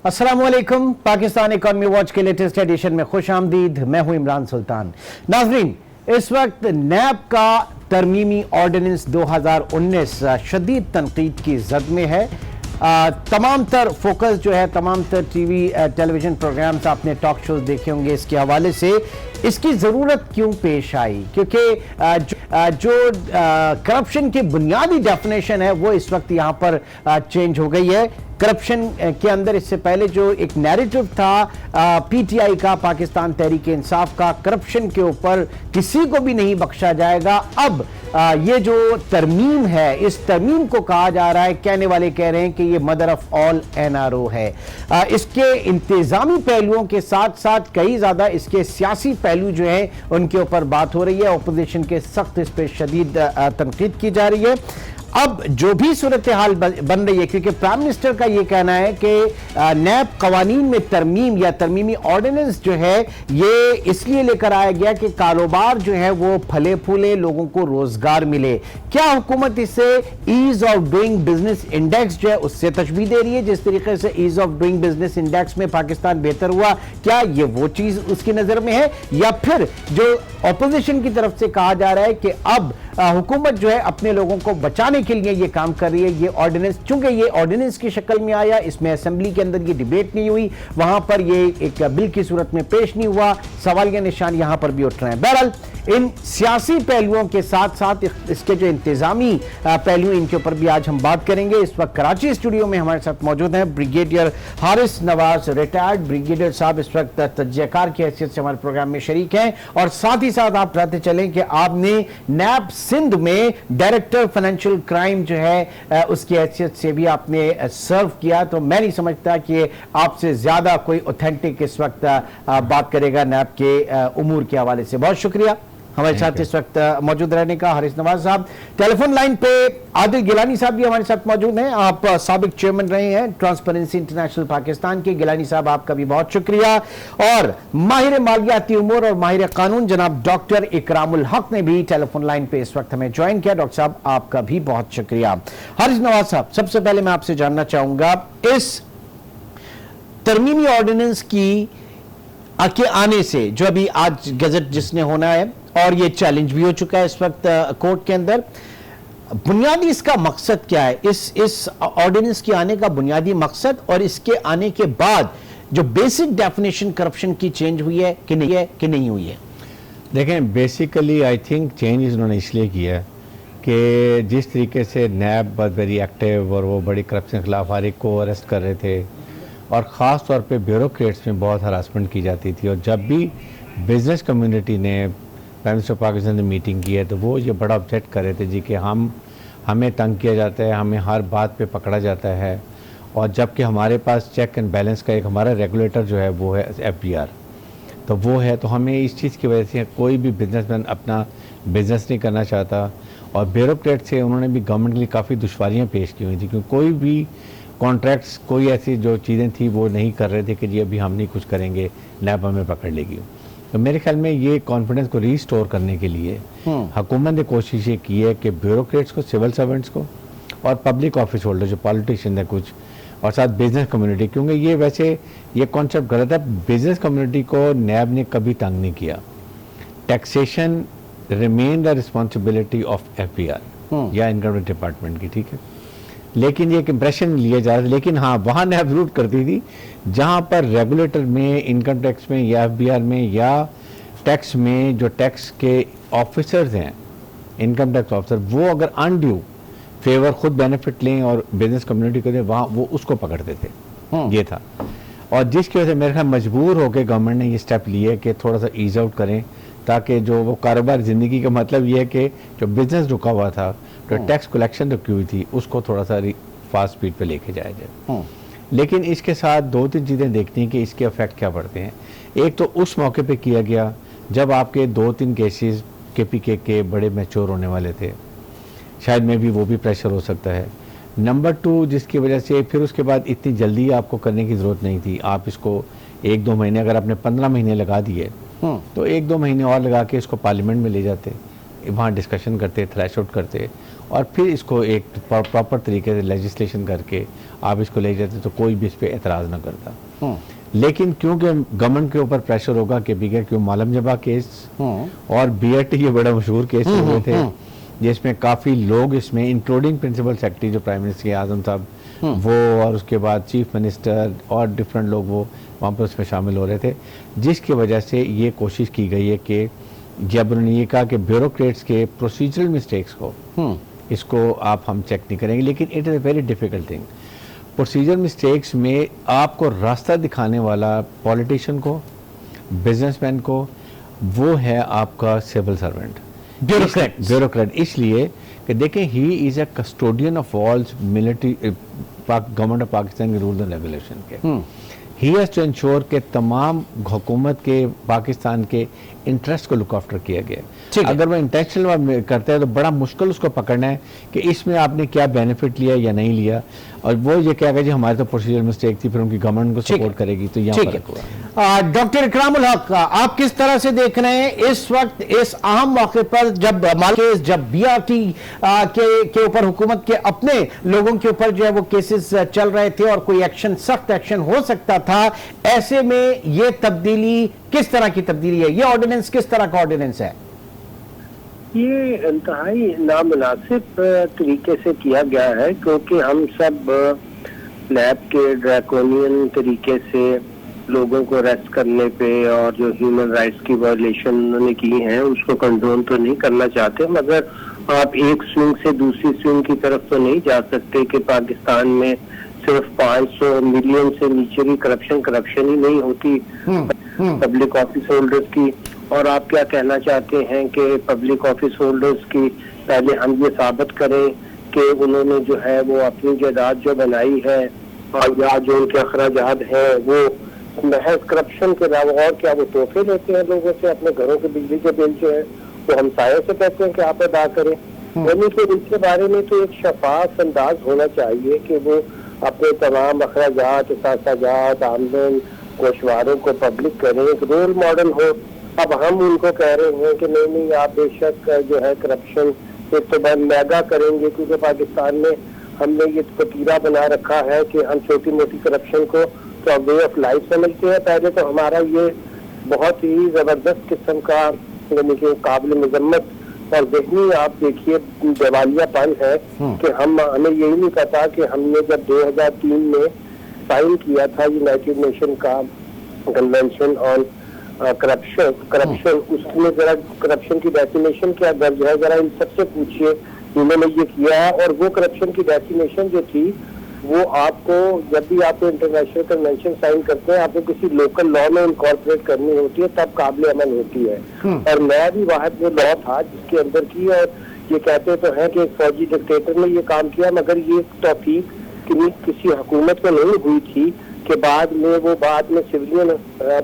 अस्सलामुअलैकुम। Pakistan economy watch के latest edition में खुश आमदीद। मैं हूं इमरान सुल्तान। नाजरीन, इस वक्त नैब का तरमीमी ऑर्डिनेंस 2019 शदीद तनकीद की जद में है। तमाम तर फोकस जो है, तमाम तर टीवी टेलीविजन प्रोग्राम्स, आपने टॉक शोज देखे होंगे इसके हवाले से इसकी ज़रूरत क्यों पेश आई, क्योंकि जो करप्शन की बुनियादी डेफिनेशन है वो इस वक्त यहाँ पर चेंज हो गई है। करप्शन के अंदर इससे पहले जो एक नैरेटिव था पीटीआई का, पाकिस्तान तहरीक इंसाफ का, करप्शन के ऊपर किसी को भी नहीं बख्शा जाएगा, अब ये जो तरमीम है, इस तरमीम को कहा जा रहा है, कहने वाले कह रहे हैं कि ये मदर ऑफ ऑल एनआरओ है। इसके इंतजामी पहलुओं के साथ साथ कई ज्यादा इसके सियासी पहलू जो है उनके ऊपर बात हो रही है। अपोजिशन के सख्त इस पर शदीद तनकीद की जा रही है। अब जो भी सूरत हाल बन रही है, क्योंकि प्राइम मिनिस्टर का यह कहना है कि नैब कवानीन में तरमीम या तरमीमी ऑर्डिनेंस जो है ये इसलिए लेकर आया गया कि कारोबार जो है वो फले फूले, लोगों को रोजगार मिले। क्या हुकूमत इससे ease of doing business index जो है उससे तशबीह दे रही है? जिस तरीके से ease of doing business index में पाकिस्तान बेहतर हुआ, क्या ये वो चीज उसकी नजर में है, या फिर जो ऑपोजिशन की तरफ से कहा जा रहा है कि अब हुकूमत जो है अपने लोगों को बचाने के लिए ये काम कर रही है। ये ऑर्डिनेंस, चूंकि ये ऑर्डिनेंस की शक्ल में आया, इसमें असेंबली के अंदर ये डिबेट नहीं हुई, वहां पर ये एक बिल की सूरत में पेश नहीं हुआ, सवालिया निशान यहां पर भी उठ रहे हैं। बहरहाल इन सियासी पहलुओं के साथ साथ इसके जो इंतजामी पहलू, इनके ऊपर भी आज हम बात करेंगे। इस वक्त कराची स्टूडियो में हमारे साथ मौजूद हैं brigadier Haris Nawaz, retired brigadier साहब, इस वक्त तज्जियाकार की हैसियत से हमारे प्रोग्राम में शरीक हैं। और साथ ही साथ आप बताते चलें कि आपने नैब सिंध में डायरेक्टर फाइनेंशियल क्राइम जो है उसकी हैसियत से भी आपने सर्व किया। तो मैं नहीं समझता कि आपसे ज्यादा कोई ऑथेंटिक इस वक्त बात करेगा नैब के उमूर के हवाले से। बहुत शुक्रिया हमारे साथ इस वक्त मौजूद रहने का हारिस नवाज साहब। टेलीफोन लाइन पे आदिल गिलानी साहब भी हमारे साथ मौजूद हैं। आप साबिक चेयरमैन रहे हैं ट्रांसपेरेंसी इंटरनेशनल पाकिस्तान के। गिलानी साहब आपका भी बहुत शुक्रिया। और माहिर मालियाती उमूर और माहिर कानून जनाब डॉक्टर इकरामुल हक ने भी टेलीफोन लाइन पे इस वक्त हमें ज्वाइन किया। डॉक्टर साहब आपका भी बहुत शुक्रिया। हारिस नवाज साहब, सबसे पहले मैं आपसे जानना चाहूंगा, इस तरमीमी ऑर्डिनेंस की आके आने से जो अभी आज गजट जिसने होना है और ये चैलेंज भी हो चुका है इस वक्त कोर्ट के अंदर, बुनियादी इसका मकसद क्या है? इस ऑर्डिनेंस के आने का बुनियादी मकसद और इसके आने के बाद जो बेसिक डेफिनेशन करप्शन की चेंज हुई है कि नहीं हुई है? देखें, बेसिकली आई थिंक चेंज इन्होंने इसलिए किया कि जिस तरीके से नैब बहुत वेरी एक्टिव और वो बड़ी करप्शन के खिलाफ हर एक को अरेस्ट कर रहे थे और ख़ास तौर पे ब्यूरोक्रेट्स में बहुत हरासमेंट की जाती थी, और जब भी बिज़नेस कम्युनिटी ने प्राइम मिनिस्टर पाकिस्तान ने मीटिंग की है तो वो ये बड़ा ऑब्जेक्ट कर रहे थे जी कि हमें तंग किया जाता है, हमें हर बात पे पकड़ा जाता है, और जबकि हमारे पास चेक एंड बैलेंस का एक हमारा रेगुलेटर जो है वो है एफबीआर, तो वो है, तो हमें इस चीज़ की वजह से कोई भी बिजनेसमैन अपना बिज़नेस नहीं करना चाहता। और ब्यूरोक्रेट से उन्होंने भी गवर्नमेंट के लिए काफ़ी दुश्वारियाँ पेश की हुई थी, क्योंकि कोई भी कॉन्ट्रैक्ट्स, कोई ऐसी जो चीज़ें थी वो नहीं कर रहे थे कि जी अभी हम नहीं कुछ करेंगे, नैब हमें पकड़ लेगी। तो मेरे ख्याल में ये कॉन्फिडेंस को रीस्टोर करने के लिए हुकूमत ने कोशिश ये की है कि ब्यूरोक्रेट्स को, सिविल सर्वेंट्स को और पब्लिक ऑफिस होल्डर जो पॉलिटिशियन है कुछ, और साथ बिजनेस कम्युनिटी, क्योंकि ये वैसे ये कॉन्सेप्ट गलत है, बिजनेस कम्युनिटी को नैब ने कभी तंग नहीं किया। Taxation remain the responsibility of FBR या इनकम डिपार्टमेंट की, ठीक है, लेकिन ये एक इम्प्रेशन लिया जा रहा था। लेकिन हाँ, वहाँ नैब जरूर करती थी जहाँ पर रेगुलेटर में, इनकम टैक्स में या एफबीआर में या टैक्स में जो टैक्स के ऑफिसर्स हैं, इनकम टैक्स ऑफिसर, वो अगर अनड्यू फेवर खुद बेनिफिट लें और बिजनेस कम्युनिटी को दें, वहाँ वो उसको पकड़ते थे। ये था, और जिसकी वजह से मेरे ख्याल मजबूर होकर गवर्नमेंट ने ये स्टेप लिए कि थोड़ा सा ईज आउट करें, ताकि जो वो कारोबार ज़िंदगी का मतलब ये है कि जो बिजनेस रुका हुआ था, तो टैक्स कलेक्शन रुकी हुई थी, उसको थोड़ा सा फास्ट स्पीड पे लेके जाया जाए। लेकिन इसके साथ दो तीन चीज़ें देखनी है कि इसके इफेक्ट क्या पड़ते हैं। एक तो उस मौके पे किया गया जब आपके 2-3 केसेस केपीके के बड़े मैच्योर होने वाले थे, शायद में भी वो भी प्रेशर हो सकता है। नंबर 2, जिसकी वजह से फिर उसके बाद इतनी जल्दी आपको करने की ज़रूरत नहीं थी। आप इसको 1-2 महीने, अगर आपने 15 महीने लगा दिए तो 1-2 महीने और लगा के इसको पार्लियामेंट में ले जाते, वहाँ डिस्कशन करते, थ्रेश आउट करते और फिर इसको एक प्रॉपर तरीके से लेजिस्लेशन करके आप इसको ले जाते तो कोई भी इस पर एतराज़ ना करता। लेकिन क्योंकि गवर्नमेंट के ऊपर प्रेशर होगा कि बिगर क्यों मालम जबा केस और BAT ये बड़ा मशहूर केस हुए थे जिसमें काफ़ी लोग इसमें इंक्लूडिंग प्रिंसिपल सेक्रेटरी जो प्राइम मिनिस्टर आज़म साहब वो और उसके बाद चीफ मिनिस्टर और डिफरेंट लोग वो वहाँ पर उसमें शामिल हो रहे थे, जिसकी वजह से ये कोशिश की गई है कि जब उन्होंने ये कहा कि ब्यूरोक्रेट्स के प्रोसीजरल मिस्टेक्स को इसको आप हम चेक नहीं करेंगे, लेकिन it is a very difficult thing. Procedure mistakes में आपको रास्ता दिखाने वाला पॉलिटिशियन को, बिजनेसमैन को, वो है आपका सिविल सर्वेंट, ब्यूरोक्रेट। इसलिए कि देखें he is a custodian of all military government of Pakistan के रूल्स एंड रेगुलेशन के। ही हैज़ टू इंश्योर के तमाम हुकूमत के पाकिस्तान के इंटरेस्ट को लुक आफ्टर किया गया। अगर वो इंटेंशनल करते हैं तो बड़ा मुश्किल उसको पकड़ना है कि इसमें आपने क्या बेनिफिट लिया या नहीं लिया, और वो ये कहेगा जी हमारे तो प्रोसीजर मिस्टेक थी, फिर उनकी गवर्नमेंट को सपोर्ट करेगी, तो यहाँ फर्क हुआ। डॉक्टर इकरामुल हक, आप किस तरह से देख रहे हैं इस वक्त इस अहम मौके पर जब BRT के ऊपर हुकूमत के अपने लोगों के ऊपर जो है वो केसेस चल रहे थे और कोई एक्शन, सख्त एक्शन हो सकता था, ऐसे में ये तब्दीली किस तरह की तब्दीली है? ये ऑर्डिनेंस किस तरह का ऑर्डिनेंस है? ये इंतहाई नामुनासिब तरीके से किया गया है, क्योंकि हम सब नैब के ड्रैकोनियन तरीके से लोगों को अरेस्ट करने पे और जो ह्यूमन राइट्स की वायलेशन उन्होंने की है उसको कंडोन तो नहीं करना चाहते, मगर आप एक स्विंग से दूसरी स्विंग की तरफ तो नहीं जा सकते कि पाकिस्तान में सिर्फ 500 मिलियन से नीचे भी करप्शन ही नहीं होती पब्लिक ऑफिस होल्डर्स की। और आप क्या कहना चाहते हैं कि पब्लिक ऑफिस होल्डर्स की पहले हम ये साबित करें कि उन्होंने जो है वो अपनी जायदाद जो बनाई है और या जो उनके अखराजात हैं वो महज करप्शन के अलावा और क्या वो तोहफे लेते हैं लोगों से, अपने घरों के बिजली के बिल जो है वो हमसायों से कहते हैं कि आप अदा करें। यानी कि इनके बारे में तो एक शफाफ अंदाज होना चाहिए कि वो अपने तमाम अखराजात, असासाजात, आमदन गोशवारों को पब्लिक करें, एक रोल मॉडल हो। अब हम उनको कह रहे हैं कि नहीं आप बेशक जो है करप्शन एक तो बहुत महंगा करेंगे, क्योंकि पाकिस्तान में हमने ये वतीरा बना रखा है कि हम छोटी मोटी करप्शन को तो वे ऑफ लाइफ समझते हैं। पहले तो हमारा ये बहुत ही जबरदस्त किस्म का यानी कि काबिल मजम्मत और जहनी आप देखिए दिवालियापन है कि हमें यही नहीं पता कि हमने जब 2003 में साइन किया था यूनाइटेड नेशन का कन्वेंशन ऑन करप्शन उसमें जरा करप्शन की डेफिनेशन क्या दर्ज है, जरा इन सबसे पूछिए इन्होंने ये किया है। और वो करप्शन की डेफिनेशन जो थी वो आपको जब भी आपको इंटरनेशनल कन्वेंशन साइन करते हैं आपको किसी लोकल लॉ में इनकॉर्पोरेट करनी होती है, तब काबिल अमल होती है। और मैं भी वाहिद वो लॉ था जिसके अंदर की, और ये कहते तो हैं कि एक फौजी डिक्टेटर ने ये काम किया, मगर ये तौफीक किसी हुकूमत को नहीं हुई थी कि बाद में सिविलियन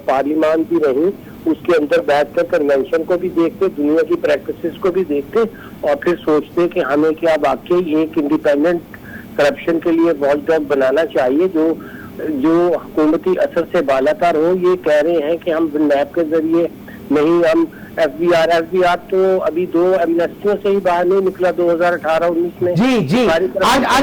पार्लियामान भी रही, उसके अंदर बैठकर कन्वेंशन को भी देखते, दुनिया की प्रैक्टिसेस को भी देखते और फिर सोचते कि हमें क्या वाकई एक इंडिपेंडेंट करप्शन के लिए वॉचडॉग बनाना चाहिए जो हुकूमती असर से बालातर हो। ये कह रहे हैं कि हम नैब के जरिए नहीं, हम FBI तो अभी 2 एमनेस्टियों से ही बाहर नहीं निकला 2018-19 में। जी आज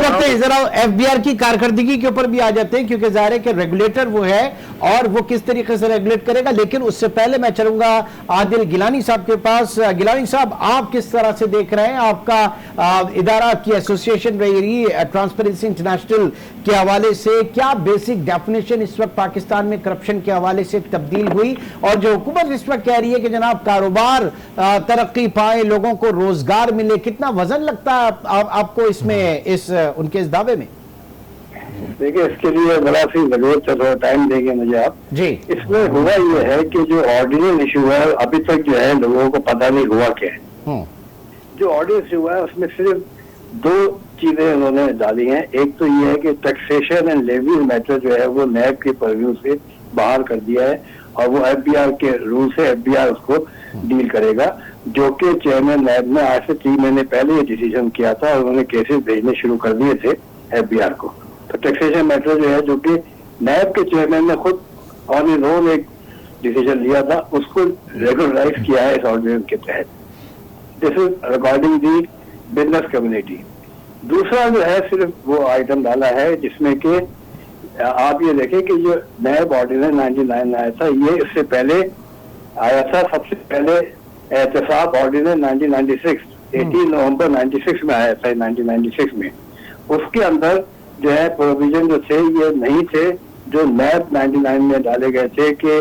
जाते हैं जरा FBI की कारकर्दगी के ऊपर भी आ जाते हैं, क्योंकि जाहिर है कि रेगुलेटर वो है और वो किस तरीके से रेगुलेट करेगा। लेकिन उससे पहले मैं चलूंगा आदिल गिलानी साहब के पास। गिलानी साहब, आप किस तरह से देख रहे हैं? आपका इदारा की एसोसिएशन रही ट्रांसपेरेंसी इंटरनेशनल के हवाले से, क्या बेसिक डेफिनेशन इस वक्त पाकिस्तान में करप्शन के हवाले से तब्दील हुई, और जो हुकूमत इस वक्त कह रही है कि जनाब कारोबार तरक्की पाए, लोगों को रोजगार मिले, कितना वजन लगता है आपको इसमें, उनके इस दावे में? देखिए, इसके लिए बड़ा सी जरूरत चलो टाइम देंगे मुझे आप जी। इसमें हुआ ये है कि जो ऑर्डिनल इशू है अभी तक जो है लोगों को पता नहीं हुआ क्या है। जो ऑर्डिनल इशू है उसमें सिर्फ 2 चीजें उन्होंने डाली हैं। एक तो ये है कि टैक्सेशन एंड लेवी मैटर जो है वो नैब के परव्यू से बाहर कर दिया है और वो FBI के रूल से FBI उसको डील करेगा, जो कि चेयरमैन नैब ने आज से 3 महीने पहले ये डिसीजन किया था और उन्होंने केसेस भेजने शुरू कर दिए थे FBI को। तो टैक्सेशन मैटर जो है जो कि नैब के चेयरमैन ने खुद ऑन एन ओन एक डिसीजन लिया था, उसको रेगुलराइज किया है इस ऑर्डिनेंस के तहत। This is regarding the business community. दूसरा जो है सिर्फ वो आइटम डाला है जिसमें कि आप ये देखें कि जो नैब ऑर्डिनेंस 99 आया था, ये इससे पहले आया था, सबसे पहले एहतसाब ऑर्डिनेंस 1996 18 नवंबर 96 में आया था, 1996 में। उसके अंदर जो है प्रोविजन जो थे ये नहीं थे जो नैब 99 में डाले गए थे, कि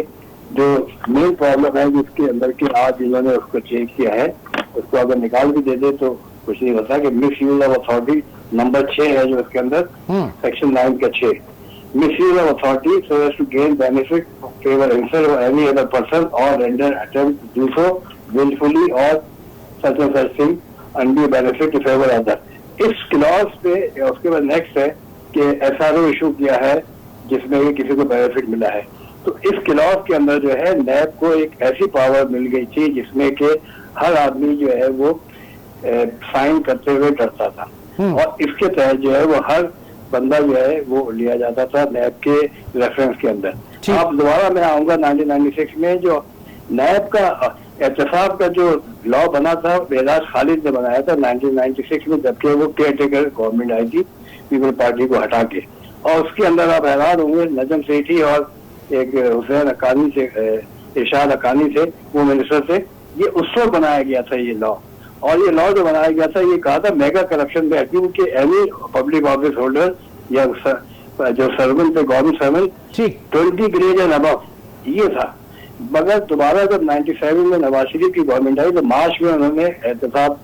जो मेन प्रॉब्लम है जिसके अंदर कि आज इन्होंने उसको चेंज किया है, उसको अगर निकाल भी दे दे तो कुछ नहीं होता, कि misuse of authority number 6 है जो इसके अंदर सेक्शन 9 का 6, misuse of authority so as to gain benefit favour himself और एनी अदर पर्सन और render attempt to do so wilfully और such and such thing undue benefit to favour other. इस clause पे उसके बाद next है कि SRO issue किया है जिसमें कि किसी को बेनिफिट मिला है। तो इस क्लॉज के अंदर जो है नैब को एक ऐसी पावर मिल गई थी जिसमें कि हर आदमी जो है वो साइन करते हुए डरता था, और इसके तहत जो है वो हर बंदा जो है वो लिया जाता था नैब के रेफरेंस के अंदर। अब दोबारा मैं आऊंगा 1996 में जो नैब का एहतसाब का जो लॉ बना था, एजाज खालिद ने बनाया था 1996 में, जबकि वो केयर टेकर गवर्नमेंट आई थी पीपल पार्टी को हटा के, और उसके अंदर आप हैरान होंगे नजम सेठी और एक हुसैन हक्कानी से, इरशाद हक्कानी थे, वो मिनिस्टर थे, ये उस वक्त बनाया गया था ये लॉ। और ये लॉ जो बनाया गया था ये कहा था मेगा करप्शन में एक्टिंग के एनी पब्लिक ऑफिस होल्डर या जो सर्वेंट थे government servant 20 grade and above, ये था। मगर दोबारा जब 97 में नवाज शरीफ की गवर्नमेंट आई तो मार्च में उन्होंने एहतसाब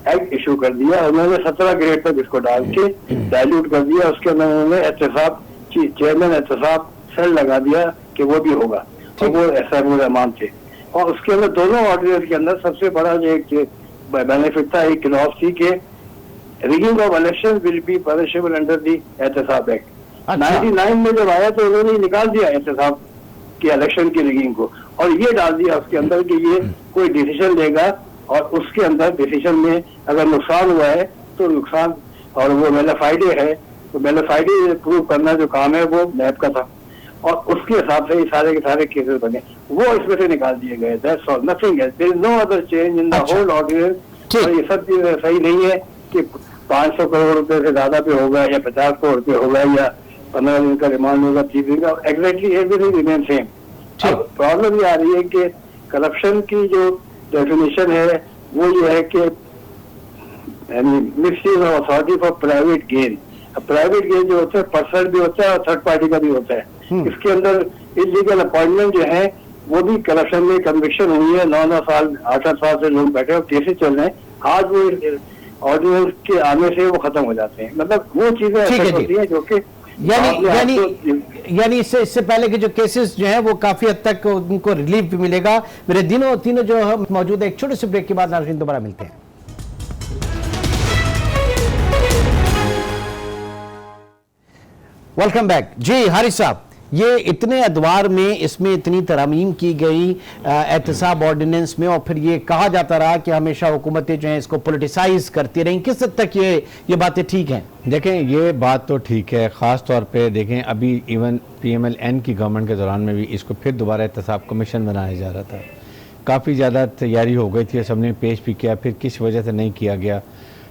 एक्ट इशू कर दिया, उन्होंने 17 ग्रेड तक इसको डाल के डायल्यूट कर दिया। उसके अंदर उन्होंने एहतसाब चेयरमैन एहतसाब सेल लगा दिया कि वो भी होगा, और वो एसआरओ रहमान थे। और उसके अंदर दोनों ऑर्डिनेंस के अंदर सबसे बड़ा जो एक बेनिफिट था, एक क्लॉज थी कि rigging of election will be punishable under the Ehtesab act. 99 में जब आया तो उन्होंने निकाल दिया एहतसाब की इलेक्शन की रिगिंग को, और ये डाल दिया उसके अंदर कि ये कोई डिसीजन लेगा और उसके अंदर डिसीजन में अगर नुकसान हुआ है तो नुकसान, और वो मेलाफाइडे है तो मेलाफाइडे प्रूव करना जो काम है वो नैब का था, और उसके हिसाब से ये सारे के सारे केसेस बने, वो इसमें से निकाल दिए गए। That's all, nothing else, there is no other change in the whole ordinance. और ये सब चीजें सही नहीं है कि 500 करोड़ रुपए से ज्यादा पे होगा या 50 करोड़ रुपए होगा या 15 दिन का रिमांड होगा, 30 दिन का, exactly everything remain same. Problem ये आ रही है कि करप्शन की जो डेफिनेशन है वो ये है कि misuse of authority for private gain. Private gain जो होता है पर्सनल भी होता है और थर्ड पार्टी का भी होता है। इसके अंदर इलीगल अपॉइंटमेंट जो है वो भी करप्शन में कन्विक्शन हुई है, 9-9 साल 8-8 साल से लोग बैठे और केसेस चल रहे हैं। आज वो ऑर्डिनेंस के आने से वो खत्म हो जाते हैं। मतलब वो चीजें ऐसी होती है जो कि यानी इससे पहले के जो केसेस जो हैं वो काफी हद तक उनको रिलीफ भी मिलेगा। मेरे तीनों जो हम मौजूद है, एक छोटे से ब्रेक के बाद नाज़रीन दोबारा मिलते हैं। वेलकम बैक जी हारिस साहब, ये इतने अदवार में इसमें इतनी तरमीम की गई एहतसाब ऑर्डिनेंस में, और फिर ये कहा जाता रहा कि हमेशा हुकूमतें जो हैं इसको पॉलिटिसाइज करती रहीं। किस हद तक ये बातें ठीक हैं? देखें, ये बात तो ठीक है, ख़ास तौर पे देखें अभी इवन PMLN की गवर्नमेंट के दौरान में भी इसको फिर दोबारा एहतसाब कमीशन बनाया जा रहा था। काफ़ी ज़्यादा तैयारी हो गई थी, असम्बली में पेश भी किया, फिर किस वजह से नहीं किया गया।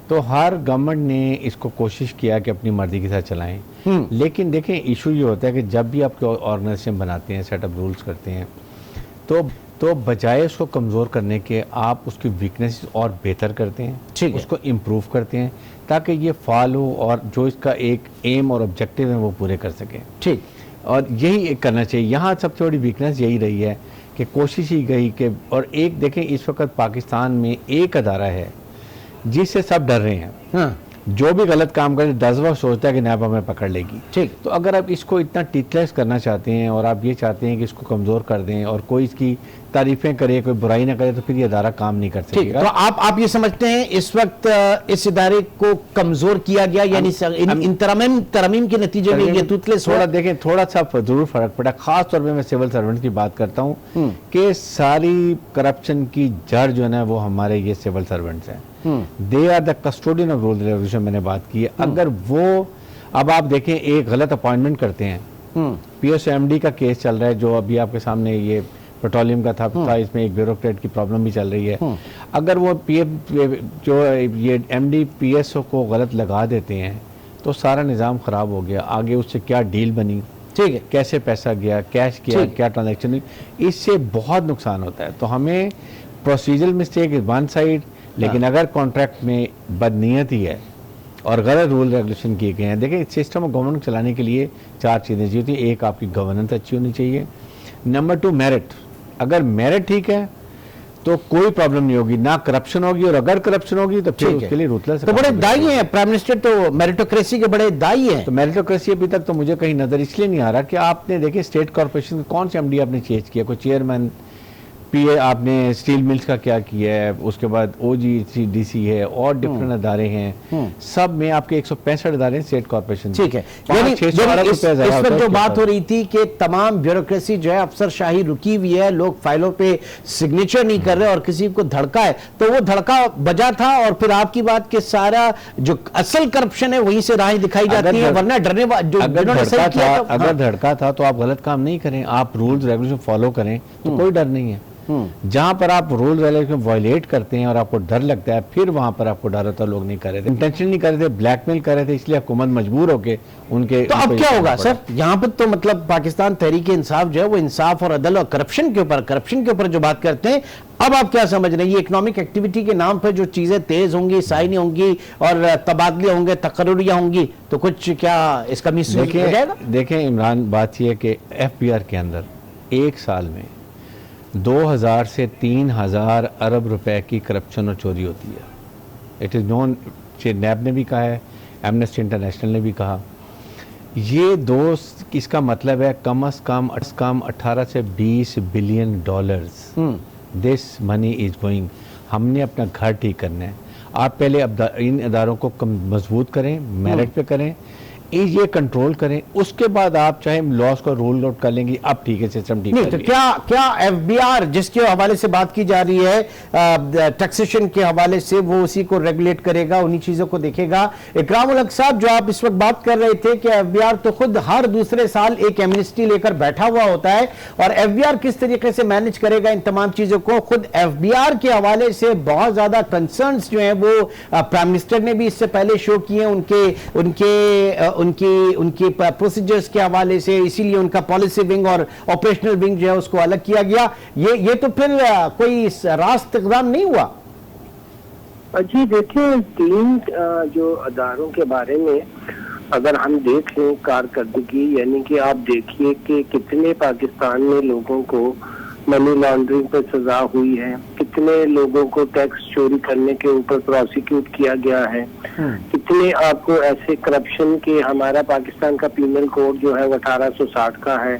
तो हर गवर्नमेंट ने इसको कोशिश किया कि अपनी मर्जी के साथ चलाएं। लेकिन देखें, इशू ये होता है कि जब भी आप ऑर्गेनाइजेशन बनाते हैं, सेटअप रूल्स करते हैं, तो बजाय उसको कमज़ोर करने के आप उसकी वीकनेस और बेहतर करते हैं, उसको इम्प्रूव करते हैं ताकि ये फॉलो और जो इसका एक एम और ऑब्जेक्टिव है वो पूरे कर सकें। ठीक, और यही एक करना चाहिए। यहाँ सबसे बड़ी वीकनेस यही रही है कि कोशिश ही गई कि, और एक देखें इस वक्त पाकिस्तान में एक अदारा है जिससे सब डर रहे हैं। हाँ। जो भी गलत काम करे 10 वक्त सोचता है कि नैब हमें पकड़ लेगी। ठीक, तो अगर आप इसको इतना टीचलेस करना चाहते हैं और आप ये चाहते हैं कि इसको कमज़ोर कर दें और कोई इसकी तारीफें करे, कोई बुराई ना करे, तो फिर ये अदारा काम नहीं कर सकेगा। तो आप ये समझते हैं इस वक्त इस इदारे को कमज़ोर किया गया, यानी इन तरमीम के नतीजे में ये टूथलेस थोड़ा देखें, थोड़ा सा जरूर फर्क पड़ा। खास तौर पर मैं सिविल सर्वेंट की बात करता हूँ कि सारी करप्शन की जड़ जो है ना वो हमारे ये सिविल सर्वेंट्स हैं। They are the custodian of rule revolution, मैंने बात की है। अगर वो, अब आप देखें, एक गलत अपॉइंटमेंट करते हैं, PSMD का केस चल रहा है जो अभी आपके सामने ये पेट्रोलियम का था इसमें एक ब्यूरोक्रेट की प्रॉब्लम भी चल रही है। अगर वो जो ये MD PSO को गलत लगा देते हैं तो सारा निज़ाम ख़राब हो गया। आगे उससे क्या डील बनी, ठीक है, कैसे पैसा गया, कैश किया, क्या ट्रांजैक्शन हुई, इससे बहुत नुकसान होता है। तो हमें procedural mistake is one side, लेकिन अगर कॉन्ट्रैक्ट में बदनीयती है और गलत रूल रेगुलेशन किए गए हैं। देखिए, सिस्टम ऑफ गवर्नमेंट चलाने के लिए 4 चीज़ें चाहिए होती हैं। एक, आपकी गवर्नेंस अच्छी होनी चाहिए। Number 2, merit. अगर मेरिट ठीक है तो कोई प्रॉब्लम नहीं होगी, ना करप्शन होगी, और अगर करप्शन होगी तो फिर उसके लिए रूथलेस। तो बड़े दाई हैं प्राइम मिनिस्टर, तो मेरिटोक्रेसी के बड़े दाई हैं। तो मेरिटोक्रेसी अभी तक तो मुझे कहीं नजर इसलिए नहीं आ रहा कि आपने देखिए स्टेट कॉर्पोरेशन कौन से MD आपने चेंज किया, कोई चेयरमैन, PA आपने स्टील मिल्स का क्या किया है, उसके बाद OGDC है और डिफरेंट अदारे हैं, सब में आपके 165 अदारे हैं स्टेट कॉर्पोरेशन। ठीक है, यानी इसमें जो बात हो रही थी कि तमाम ब्यूरोक्रेसी जो है अफसरशाही रुकी हुई है, लोग फाइलों पे सिग्नेचर नहीं कर रहे और किसी को धड़का है, तो वो धड़का बजा था। और फिर आपकी बात के सारा जो असल करप्शन है वहीं से राहें दिखाई जाती है, वरना डरने अगर धड़का था तो आप गलत काम नहीं करें, आप रूल्स रेगुलेशन फॉलो करें तो कोई डर नहीं है। जहां पर आप रूल रेगुलेशन वायलेट करते हैं और आपको डर लगता है, फिर वहां पर आपको डर होता है। लोग नहीं कर रहे थे, इंटेंशन नहीं कर रहे थे, ब्लैकमेल कर रहे थे, इसलिए हुकूमत मजबूर होके उनके। तो अब क्या होगा सर यहाँ पर? तो मतलब पाकिस्तान तहरीक इंसाफ जो है वो इंसाफ और अदल और करप्शन के ऊपर जो बात करते हैं, अब आप क्या समझ रहे हैं? ये इकोनॉमिक एक्टिविटी के नाम पर जो चीजें तेज होंगी, साइनें होंगी और तबादले होंगे, तकर्रुरियां होंगी, तो कुछ क्या इसका मिसयूज हो जाएगा? देखें इमरान, बात यह है कि FBR के अंदर एक साल में 2000 से 3000 अरब रुपए की करप्शन और चोरी होती है। इट इज़ नोन, नैब ने भी कहा है, एमनेस्टी इंटरनेशनल ने भी कहा। ये दोस्त, इसका मतलब है कम से कम 18 से 20 billion dollars this money is going. हमने अपना घर ठीक करना है। आप पहले इन इदारों को मजबूत करें, मेरिट पे करें, ये कंट्रोल करें, उसके बाद आप चाहे लॉस को रूल आउट कर लेंगे, अब ठीक है, सिस्टम ठीक है। तो क्या FBR जिसके हवाले से बात की जा रही है टैक्सेशन के हवाले से, वो उसी को रेगुलेट करेगा, उन्हीं चीजों को देखेगा? इकराम उल हक साहब, जो आप इस वक्त बात कर रहे थे कि FBR तो खुद हर दूसरे साल एक एमनेस्टी लेकर बैठा हुआ होता है, और FBR किस तरीके से मैनेज करेगा इन तमाम चीजों को, खुद FBR के हवाले से बहुत ज्यादा कंसर्न्स जो हैं वो प्राइम मिनिस्टर ने भी इससे पहले शो किए उनके प्रोसीजर्स के हवाले से, इसीलिए उनका पॉलिसी विंग और ऑपरेशनल विंग जो है उसको अलग किया गया। ये तो फिर कोई रास्त इक़दाम नहीं हुआ? जी देखिए, 3 जो अदारों के बारे में अगर हम देख लें कारकर्दगी, यानी कि आप देखिए कि कितने पाकिस्तान में लोगों को मनी लॉन्ड्रिंग पर सजा हुई है, कितने लोगों को टैक्स चोरी करने के ऊपर प्रोसिक्यूट किया गया है, कितने आपको ऐसे करप्शन के, हमारा पाकिस्तान का पीनल कोड जो है वो 1860 का है,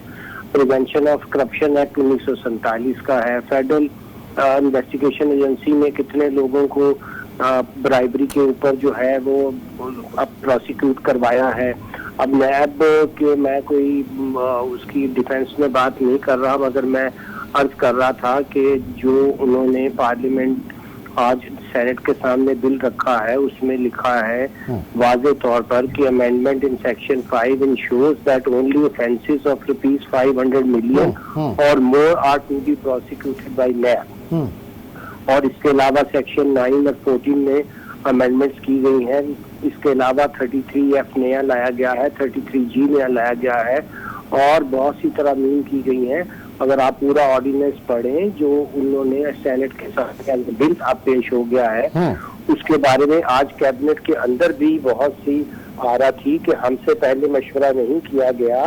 प्रिवेंशन ऑफ करप्शन एक्ट 1947 का है, फेडरल इन्वेस्टिगेशन एजेंसी ने कितने लोगों को ब्राइबरी के ऊपर जो है वो अब प्रोसिक्यूट करवाया है। अब नैब के मैं कोई उसकी डिफेंस में बात नहीं कर रहा, मगर मैं अर्ज कर रहा था कि जो उन्होंने पार्लियामेंट आज सेनेट के सामने बिल रखा है, उसमें लिखा है वाज़े तौर पर कि amendment in section 5 ensures that only offences of ₹500 million और more are to be prosecuted by NAB. और इसके अलावा सेक्शन 9 और 14 में अमेंडमेंट्स की गई हैं। इसके अलावा 33F नया लाया गया है, 33G नया लाया गया है, और बहुत सी तरमीम की गई हैं। अगर आप पूरा ऑर्डिनेंस पढ़ें जो उन्होंने सेनेट के साथ बिल अब पेश हो गया है, उसके बारे में आज कैबिनेट के अंदर भी बहुत सी आ रहा थी कि हमसे पहले मशवरा नहीं किया गया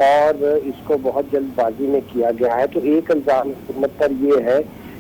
और इसको बहुत जल्दबाजी में किया गया है। तो एक इल्जाम हुकूमत पर ये है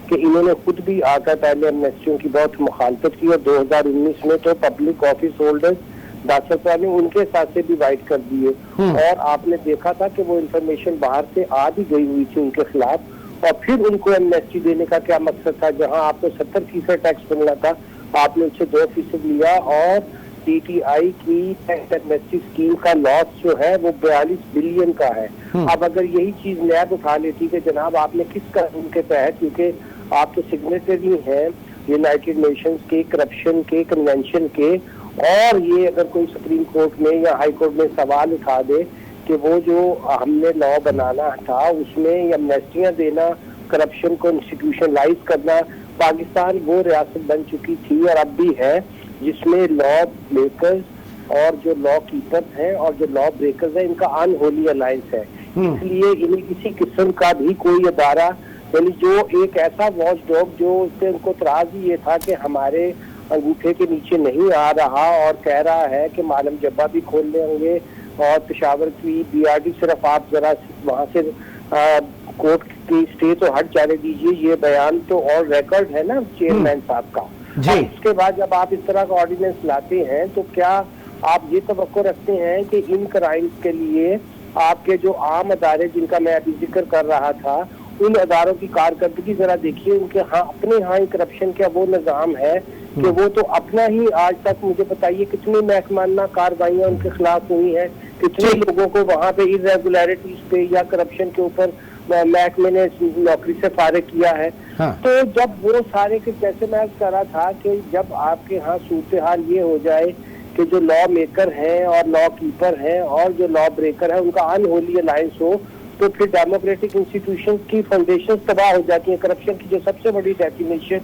कि इन्होंने खुद भी आकर पहले एमनेस्टियों की बहुत मुखालफत की, और 2019 में तो पब्लिक ऑफिस होल्डर्स दासता ने उनके साथ से भी वाइट कर दिए, और आपने देखा था कि वो इंफॉर्मेशन बाहर से आ भी गई हुई थी उनके खिलाफ, और फिर उनको एमनेस्टी देने का क्या मकसद था? जहां आपको 70% टैक्स मिलना था, आपने उससे 2% लिया, और PTI की टैक्स एमनेस्टी स्कीम का लॉस जो है वो 42 बिलियन का है। अब अगर यही चीज नैब उठा लेती कि जनाब आपने किस कानून के तहत, क्योंकि आप तो सिग्नेटरी हैं यूनाइटेड नेशंस के करप्शन के कन्वेंशन के, और ये अगर कोई सुप्रीम कोर्ट में या हाई कोर्ट में सवाल उठा दे कि वो जो हमने लॉ बनाना था उसमें एमनेस्टियां देना करप्शन को इंस्टीट्यूशनलाइज करना। पाकिस्तान वो रियासत बन चुकी थी और अब भी है जिसमें लॉ मेकर्स और जो लॉ कीपर्स हैं और जो लॉ ब्रेकर्स हैं इनका अनहोली अलायंस है। इसलिए इन्हें किसी किस्म का भी कोई अदारा, यानी जो एक ऐसा वॉच डॉग जो उससे उनको त्राज ही ये था कि हमारे अंगूठे के नीचे नहीं आ रहा और कह रहा है कि मालम जब्बा भी खोल लेंगे और पेशावर की BRD सिर्फ आप जरा वहां से कोर्ट की स्टे तो हट जाने दीजिए, ये बयान तो और रिकॉर्ड है ना चेयरमैन साहब का। जी। उसके बाद जब आप इस तरह का ऑर्डिनेंस लाते हैं तो क्या आप ये तवक्को रखते हैं कि इन क्राइम्स के लिए आपके जो आम अदारे जिनका मैं अभी जिक्र कर रहा था उन अदारों की कारकर्दगी जरा देखिए, उनके अपने यहाँ करप्शन का वो निज़ाम है कि वो तो अपना ही आज तक मुझे बताइए कितनी महकमाना कार्रवाइयाँ उनके खिलाफ हुई हैं, कितने लोगों को वहाँ पे इरेगुलरिटीज पे या करप्शन के ऊपर महकमे ने नौकरी से फारिग किया है। हाँ। तो जब वो सारे के जैसे मैं कह रहा था कि जब आपके यहाँ सूरत हाल ये हो जाए कि जो लॉ मेकर हैं और लॉ कीपर हैं और जो लॉ ब्रेकर है उनका अनहोली अलायंस हो, तो फिर डेमोक्रेटिक इंस्टीट्यूशन की फाउंडेशन तबाह हो जाती है। करप्शन की जो सबसे बड़ी डेफिनेशन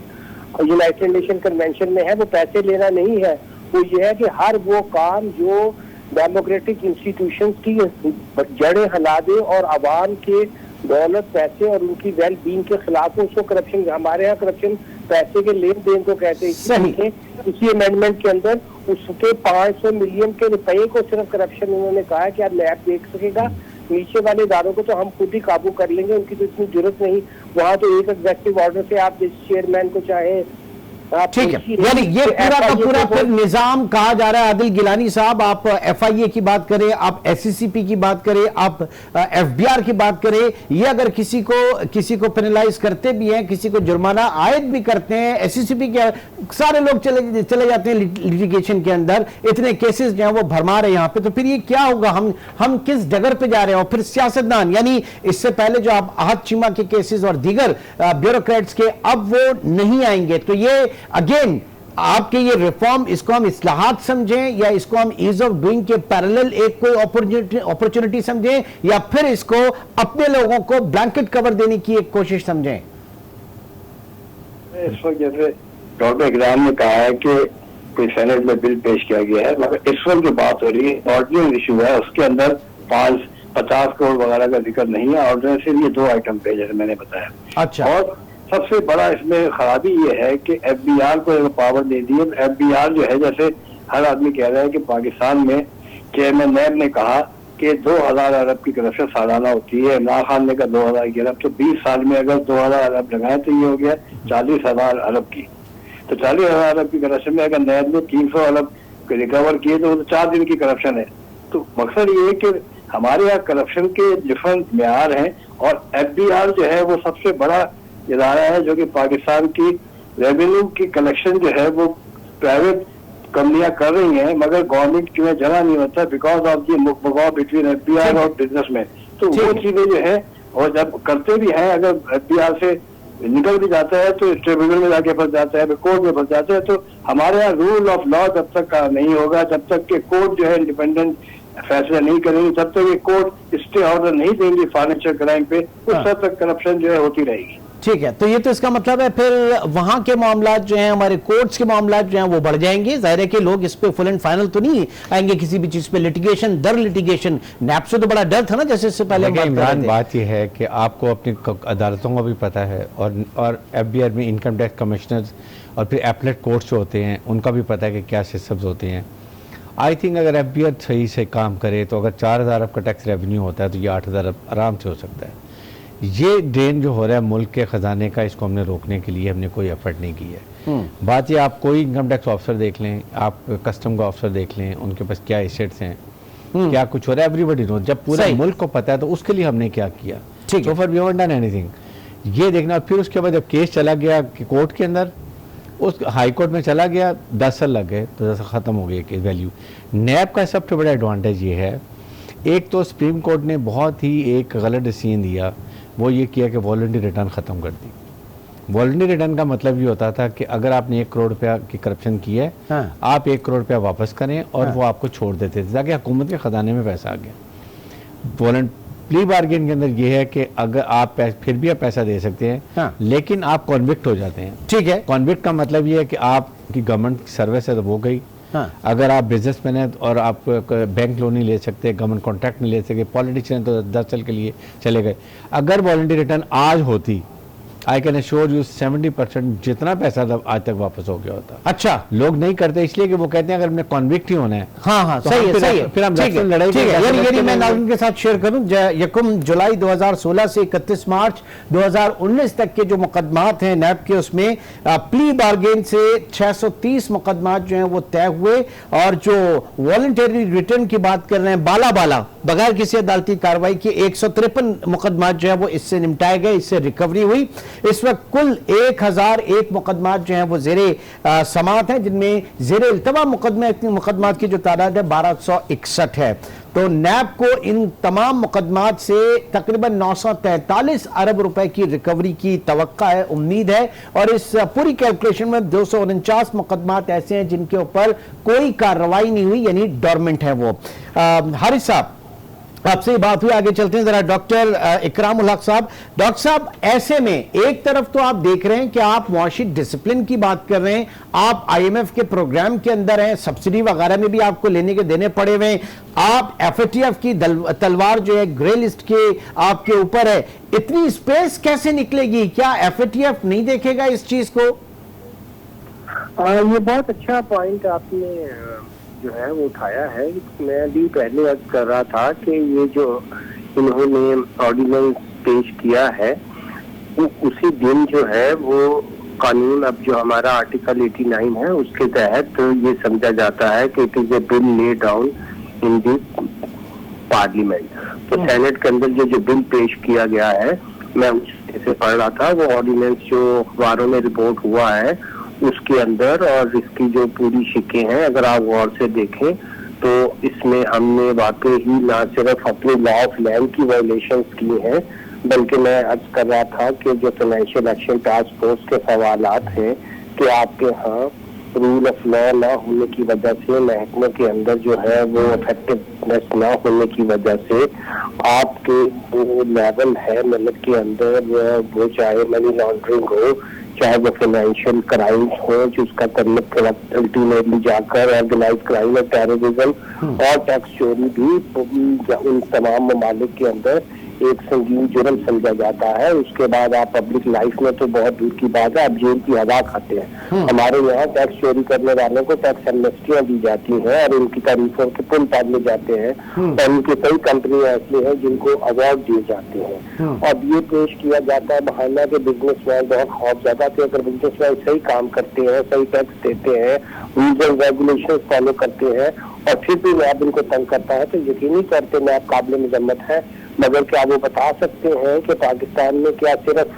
यूनाइटेड नेशन कन्वेंशन में है वो पैसे लेना नहीं है, वो ये है कि हर वो काम जो डेमोक्रेटिक इंस्टीट्यूशन की जड़ें हिला दे और आवाम के दौलत, पैसे और उनकी वेल बीइंग के खिलाफ उसको करप्शन, हमारे यहाँ करप्शन पैसे के लेन देन को कहते हैं। इसी अमेंडमेंट के अंदर उसके 500 मिलियन के रुपए को सिर्फ करप्शन उन्होंने कहा है कि आप लैब देख सकेगा, नीचे वाले इदारों को तो हम खुद ही काबू कर लेंगे, उनकी तो इतनी जरूरत नहीं। वहाँ तो एक एग्जेक्टिव ऑर्डर से आप जिस चेयरमैन को चाहे ठीक है, यानी ये पूरा का पूरा फिर निजाम कहा जा रहा है। आदिल गिलानी साहब, आप FIA की बात करें, आप SCCP की बात करें, आप FBR की बात करें, ये अगर किसी को पेनलाइज करते भी हैं, किसी को जुर्माना आयद भी करते हैं, SCCP के सारे लोग चले जाते हैं लिटिगेशन के अंदर, इतने केसेस जो है वो भरमार है यहाँ पे, तो फिर ये क्या होगा? हम किस डगर पे जा रहे हैं? और फिर सियासतदान, यानी इससे पहले जो आप आहत चीमा के केसेस और दीगर ब्यूरोक्रेट्स के, अब वो नहीं आएंगे। तो ये अगेन आपके ये रिफॉर्म, इसको हम इस्लाहात समझें या इसको हम ईज ऑफ डूइंग के पैरेलल एक कोई अपॉर्चुनिटी समझें या फिर इसको अपने लोगों को ब्लैंकेट कवर देने की एक कोशिश समझें? इस वक्त जैसे डॉक्टर इकराम ने कहा है कि कोई सेनेट में बिल पेश किया गया है, मगर इस वक्त जो बात हो रही है ऑर्डिनेंस इशू है, उसके अंदर 50 करोड़ वगैरह का जिक्र नहीं है। ऑर्डिनेंस से ये 2 आइटम पे जैसे मैंने बताया। अच्छा। और सबसे बड़ा इसमें खराबी ये है कि FBR को एक पावर दे दी है। FBR जो है, जैसे हर आदमी कह रहा है कि पाकिस्तान में चेयरमैन नैब ने कहा कि 2000 अरब की करप्शन सालाना होती है, इमरान खान ने कहा 2000 अरब, तो 20 साल में अगर 2000 अरब लगाए तो ये हो गया 40,000 अरब की। तो 40,000 अरब की करप्शन में अगर नैब ने 300 अरब रिकवर किए तो 4 दिन की करप्शन है। तो मकसद ये है कि हमारे यहाँ करप्शन के डिफरेंट म्यार हैं और FBR जो है वो सबसे बड़ा इदारा है जो कि पाकिस्तान की रेवेन्यू की कलेक्शन जो है वो प्राइवेट कंपनियां कर रही हैं, मगर गवर्नमेंट जो है जमा नहीं होता बिकॉज ऑफ दी मुकबा बिटवीन FBR और बिजनेसमैन। तो वो चीजें जो है, और जब करते भी हैं, अगर FBR से निकल भी जाता है तो ट्रिब्यूनल में जाके फंस जाता है, कोर्ट में फंस जाता है। तो हमारे यहाँ रूल ऑफ लॉ जब तक नहीं होगा, जब तक के कोर्ट जो है इंडिपेंडेंट फैसला नहीं करेंगे, जब तक ये कोर्ट स्टे ऑर्डर नहीं देंगे फाइनेंशियल क्राइम पे, उस हद तक करप्शन जो है होती रहेगी। ठीक है, तो ये तो इसका मतलब है फिर वहां के मामला जो हैं, हमारे कोर्ट्स के मामला जो हैं वो बढ़ जाएंगे। जाहिर है कि लोग इस पे फुल एंड फाइनल तो नहीं आएंगे किसी भी चीज पे, लिटिगेशन दर लिटिगेशन। नैब से तो बड़ा डर था ना, जैसे इससे पहले इमरान, बात यह है कि आपको अपनी अदालतों का भी पता है और FBR में इनकम टैक्स कमिश्नर्स और फिर एपलेट कोर्ट्स जो होते हैं उनका भी पता है कि क्या सिस्टम्स होते हैं। आई थिंक अगर FBR सही से काम करे तो अगर 4000 अरब का टैक्स रेवेन्यू होता है तो ये 8000 अरब आराम से हो सकता है। ये ड्रेन जो हो रहा है मुल्क के ख़जाने का, इसको हमने रोकने के लिए हमने कोई एफर्ट नहीं की है। बात ये, आप कोई इनकम टैक्स ऑफिसर देख लें, आप कस्टम का ऑफिसर देख लें, उनके पास क्या एसेट्स हैं, क्या कुछ हो रहा है, एवरीबॉडी नो। जब पूरे मुल्क को पता है तो उसके लिए हमने क्या किया, so far we haven't done anything. ये देखना। फिर उसके बाद जब केस चला गया कोर्ट के अंदर, उस हाई कोर्ट में चला गया, 10 साल लग गए तो जैसा ख़त्म हो गया केस वैल्यू। नैब का सबसे बड़ा एडवांटेज ये है, एक तो सुप्रीम कोर्ट ने बहुत ही एक गलत डिसीजन दिया, वो ये किया कि वॉलंटरी रिटर्न ख़त्म कर दी। वॉलंटरी रिटर्न का मतलब ये होता था कि अगर आपने 1 करोड़ रुपया की करप्शन की है, आप 1 करोड़ रुपया वापस करें और वो आपको छोड़ देते थे ताकि हुकूमत के ख़जाने में पैसा आ गया। प्ली बार्गेन के अंदर ये है कि अगर आप फिर भी आप पैसा दे सकते हैं, हाँ। लेकिन आप कॉन्विक्ट हो जाते हैं। ठीक है। कॉन्विक्ट का मतलब ये है कि आपकी गवर्नमेंट सर्विस है तो वो गई। हाँ। अगर आप बिजनेसमैन हैं और आप बैंक लोन नहीं ले सकते, गवर्नमेंट कॉन्ट्रैक्ट नहीं ले सकते, पॉलिटिशियन तो 10 साल के लिए चले गए। अगर वॉलंटरी रिटर्न आज होती, आई कैन एश्योर यू 70% जितना पैसा था आज तक वापस हो गया होता। अच्छा, लोग नहीं करते इसलिए कि वो कहते हैं अगर हमने कॉन्विक्ट ही होना है। हाँ हाँ, तो सही हम है, फिर- सही है। फिर हम ठीक इलेक्शन है, लड़ाई ठीक है। कैसे यानी लड़ते मैं रहेंगे? नाज़रीन के साथ शेयर करूं, यकम जुलाई 2016 से 31 मार्च 2019 तक के जो मुकदमात हैं नैब के, उसमें प्ली बार्गेन से 630 मुकदमात जो हैं वो तय हुए, और जो वॉलंटरी रिटर्न की बात कर रहे हैं बाला बाला बगैर किसी अदालती कार्रवाई के 153 मुकदमात जो है वो इससे निपटाए गए, इससे रिकवरी हुई। इस वक्त कुल 1001 मुकदमात जो हैं वो जेरे समात हैं, जिनमें जेरे इल्तवा मुकदमात की जो तादाद है 1261 है। तो नैब को इन तमाम मुकदमात से तकरीबन 943 अरब रुपए की रिकवरी की तवक्का है, उम्मीद है। और इस पूरी कैलकुलेशन में 249 मुकदमात ऐसे हैं जिनके ऊपर कोई कार्रवाई नहीं हुई, यानी डॉर्मेंट है वो। हारिस साहब, आपसे ही बात हुई, आगे चलते हैं जरा डॉक्टर इकराम उल हक साहब। डॉक्टर साहब, ऐसे में एक तरफ तो आप देख रहे हैं कि आप मुआशी डिसिप्लिन की बात कर रहे हैं, आप IMF के प्रोग्राम के अंदर हैं, सब्सिडी वगैरह में भी आपको लेने के देने पड़े हुए हैं, आप FATF की तलवार जो है ग्रे लिस्ट के आपके ऊपर है, इतनी स्पेस कैसे निकलेगी? क्या FATF नहीं देखेगा इस चीज को? ये बहुत अच्छा पॉइंट आपने जो है वो उठाया है। मैं भी पहले अर्ज कर रहा था कि ये जो इन्होंने ऑर्डिनेंस पेश किया है, उसी दिन जो है वो कानून, अब जो हमारा आर्टिकल 89 है उसके तहत तो ये समझा जाता है कि it is a bill lay down in the parliament. तो सेनेट के अंदर जो बिल पेश किया गया है, मैं उससे पढ़ रहा था, वो ऑर्डिनेंस जो अखबारों में रिपोर्ट हुआ है उसके अंदर, और इसकी जो पूरी शिकें हैं अगर आप गौर से देखें तो इसमें हमने वाकई ही ना सिर्फ अपनी लॉ ऑफ लैंड की वायलेशंस की हैं, बल्कि मैं अर्ज कर रहा था कि जो फाइनेंशियल एक्शन टास्क फोर्स के सवालात हैं कि आपके यहाँ रूल ऑफ लॉ ना होने की वजह से, महकमे के अंदर जो है वो इफेक्टिवनेस ना होने की वजह से आपके जो लेवल है मुल्क के अंदर, वो चाहे मनी लॉन्ड्रिंग हो, चाहे वो फाइनेंशियल क्राइम्स हो, जिसका तल्लुक अल्टीमेटली जाकर ऑर्गेनाइज क्राइम और टेररिज्म और टैक्स चोरी भी उन तमाम ममालिक के अंदर एक संगीन जुर्म समझा जाता है। उसके बाद आप पब्लिक लाइफ में तो बहुत दूर की बात है, आप जेल की हवा खाते हैं। हमारे यहाँ टैक्स चोरी करने वालों को टैक्स एमनेस्टियां दी जाती हैं और उनकी तारीफों के पुल पाले जाते हैं, और उनकी कई कंपनियां ऐसी हैं जिनको अवार्ड दिए जाते हैं। अब ये पेश किया जाता है बहाना के बिजनेसमैन बहुत खौफजदा थे, अगर बिजनेसमैन सही काम करते हैं, सही टैक्स देते हैं, रूल्स एंड रेगुलेशन फॉलो करते हैं, और फिर भी नैब उनको तंग करता है, तो यकीनी तौर पर नैब काबिल मजम्मत है। मगर क्या वो बता सकते हैं कि पाकिस्तान में क्या सिर्फ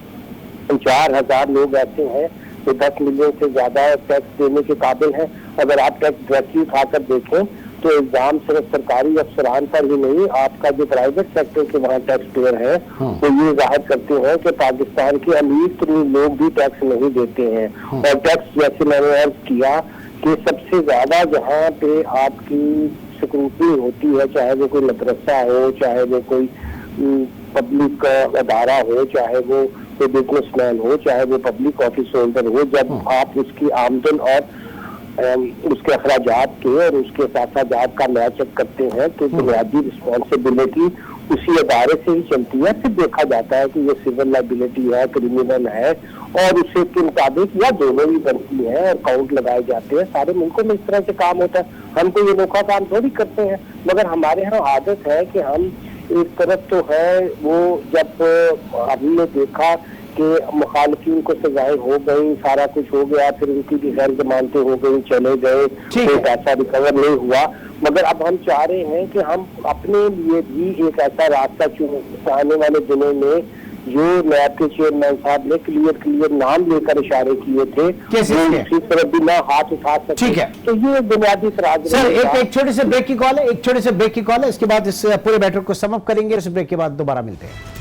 4000 लोग ऐसे हैं जो 10 मिलियन से ज्यादा टैक्स देने के काबिल हैं? अगर आप टैक्स डायरेक्टली उठाकर देखें तो इल्जाम सिर्फ सरकारी अफसरान पर ही नहीं, आपका जो प्राइवेट सेक्टर के वहाँ टैक्स पेयर है वो ये जाहिर करते हैं कि पाकिस्तान के अमीर तरीन लोग भी टैक्स नहीं देते हैं। और टैक्स, जैसे मैंने अर्ज किया कि सबसे ज्यादा जहाँ पे आपकी स्क्रूटनी होती है, चाहे वो कोई मदरसा हो, चाहे वो कोई पब्लिक अदारा हो, चाहे वो कोई बिजनेसमैन हो, चाहे वो पब्लिक ऑफिस होल्डर हो, जब आप उसकी आमदन और उसके अखराजात के और उसके साथ का मैचअप करते हैं तो बुनियादी रिस्पॉन्सिबिलिटी उसी अदारे से ही चलती है। फिर देखा जाता है कि ये सिविल लाइबिलिटी है, क्रिमिनल है, और उसे के मुताबिक या दोनों भी बनती है और काउंट लगाए जाते हैं। सारे मुल्कों में इस तरह से काम होता है, हम तो ये अनोखा काम थोड़ी करते हैं, मगर हमारे यहाँ आदत है कि हम एक तरफ तो है वो, जब हमने देखा कि मुखालिफिन को सजाएं हो गई, सारा कुछ हो गया, फिर उनकी भी गैर जमानतें हो गई, चले गए, कोई पैसा रिकवर नहीं हुआ, मगर अब हम चाह रहे हैं कि हम अपने लिए भी एक ऐसा रास्ता चुने आने वाले दिनों में, जो नैब के चेयरमैन साहब ने क्लियर नाम लेकर इशारे किए थे, किसी तरफ भी ना हाथ उठा सकते। ठीक है, तो ये बुनियादी सर एक छोटे से ब्रेक की कॉल है, एक छोटे से ब्रेक की कॉल है, इसके बाद इस पूरे मैटर को समाप्त करेंगे। इस ब्रेक के बाद दोबारा मिलते हैं।